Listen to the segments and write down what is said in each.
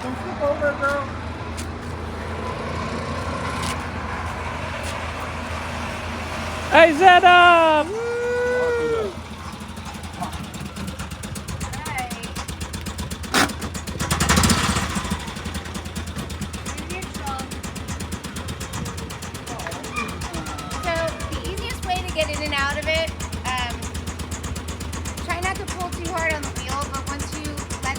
don't flip over, girl. Izetta! Woo! Get in and out of it. Try not to pull too hard on the wheel, but once you let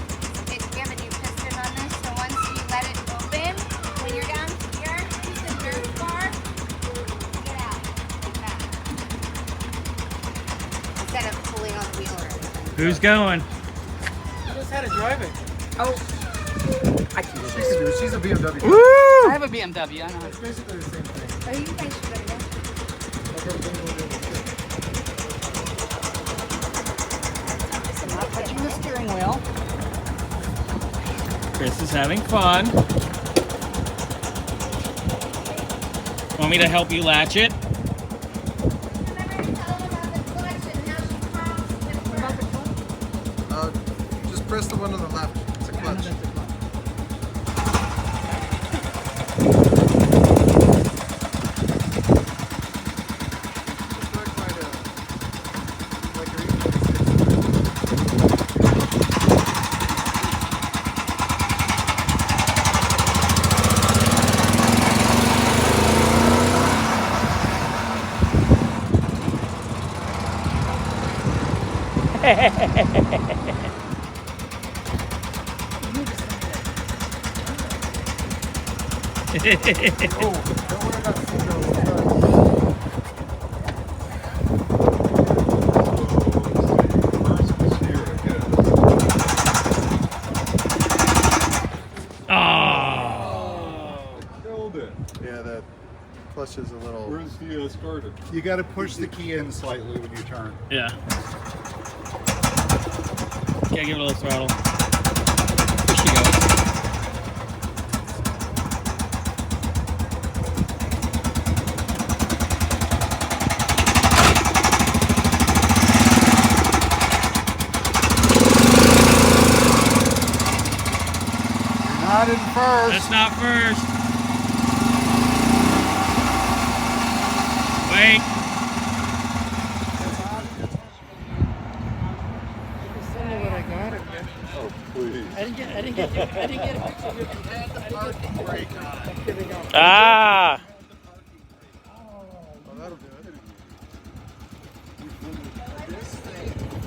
it, we have a new piston on this, so once you let it open, when you're down here, use the nerve bar, get out like that. Instead of pulling on the wheel or anything. Who's going? You just had to drive it. Oh, I can do She this. can do it. She's a BMW. Woo! I have a BMW. I know. It's basically the same thing. Oh, you guys should have done I'm not touching the steering wheel. Chris is having fun. Want me to help you latch it? Just press the one on the left. It's a clutch. Oh, don't worry about the Killed it. Yeah, the clutch is a little. Where's the starter? You got to push the key in slightly when you turn. Yeah. Yeah, give it a little throttle. There she goes. Not in first. That's not first. Wait. Oh, please. I didn't get it. Ah. Oh, that'll do it.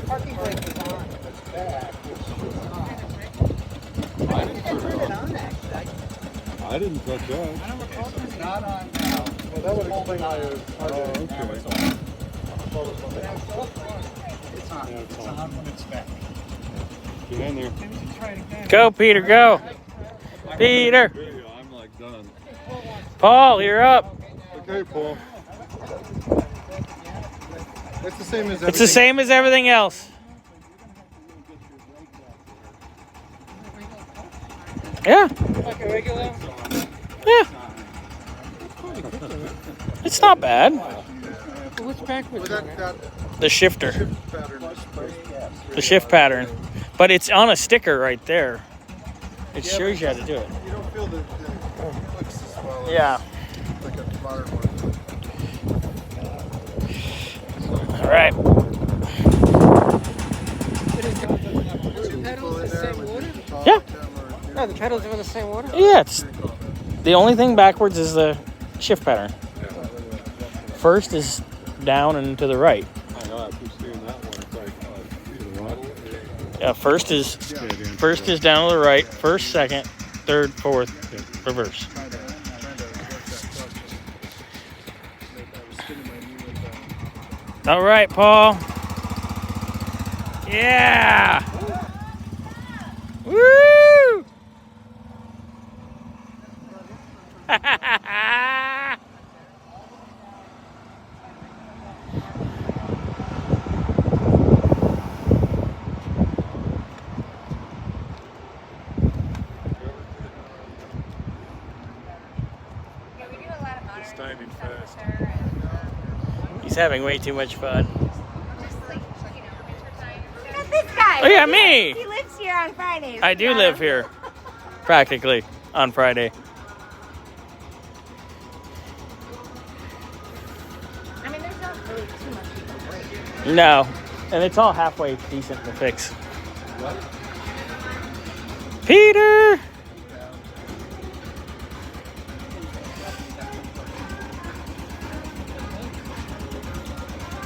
Parking brake is on. I didn't touch that. It's not on now. Well, that would explain why it was hard to It's on. Yeah, it's It's on. on when it's back. Get in there. Go, Peter, go. Peter. Video, I'm like done. Paul, you're up. Okay, Paul. It's the same as everything. It's the same as everything else. Yeah. Like a regular. Yeah. It's not bad. What's backwards? Well, on it? that The shifter. shift pattern is The shift pattern. But it's on a sticker right there. It Yeah, shows you how to do it. You don't feel the clicks as well Yeah. as like a modern one. All right. The pedals the same water? Yeah. No, the pedals are the same water? Yeah, it's the only thing backwards is the shift pattern. First is down and to the right. I know, I keep seeing that one. It's like, to the right. Yeah, first is down to the right. First, second, third, fourth, reverse. All right, Paul. Yeah. Woo! Standing fast. He's having way too much fun. Look at this guy. Look at me. He lives here on Fridays. I do live here. practically, on Friday. I mean, there's not really too much you can break. No, and it's all halfway decent to fix. Peter!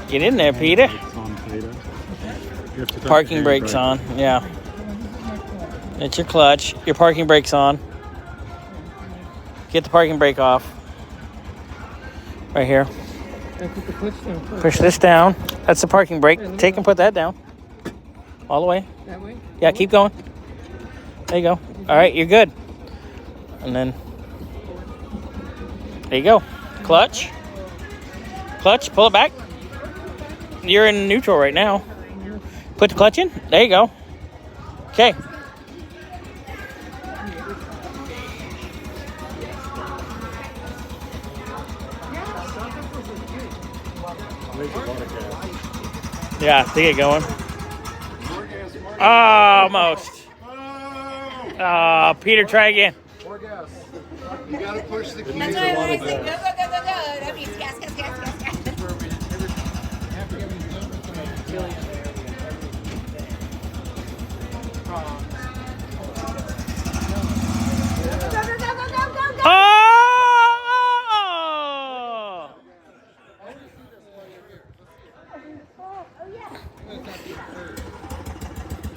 Get in there, Peter. It's on, Peter. You have to take Parking the brakes handbrake. on, yeah. It's your clutch. Your parking brake's on. Get the parking brake off. Right here. And put the clutch down first. Push this down. That's the parking brake. Take and put that down. All the way. That way? Yeah, keep going. There you go. All right, you're good. And then, there you go. Clutch. Clutch, pull it back. You're in neutral right now. Put the clutch in. There you go. Okay. Yeah, to get going. Almost. Peter, try again. More gas. You gotta push the key. That's why when I say go, go, go, go, go, that means gas, gas, gas, gas, gas. Go, go, go, go, go, go, go. Oh!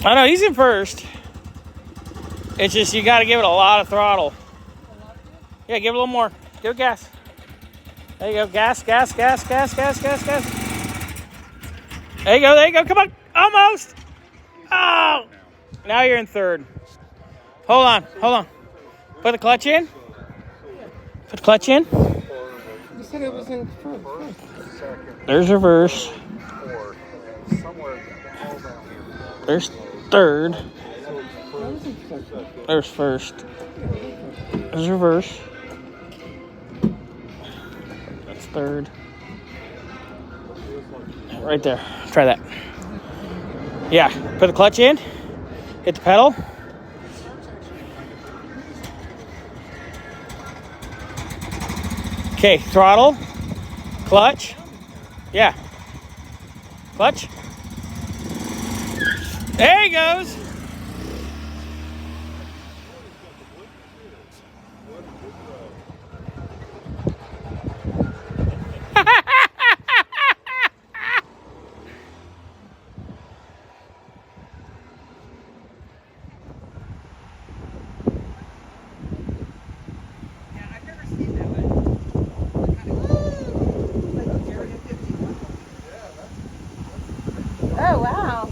I know, he's in first. It's just you got to give it a lot of throttle. Yeah, give it a little more. Give it gas. There you go. Gas, gas, gas, gas, gas, gas, gas. There you go. There you go. Come on. Almost. Oh! Now you're in third. Hold on. Hold on. Put the clutch in. Put the clutch in. You said it was in first. There's reverse. There's third. There's first. There's reverse. That's third. Right there. Try that. Yeah. Put the clutch in. Hit the pedal. Okay. Throttle. Clutch. Yeah. Clutch. There he goes. Oh, wow.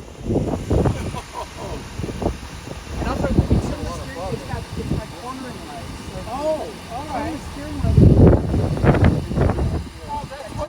Oh, all right.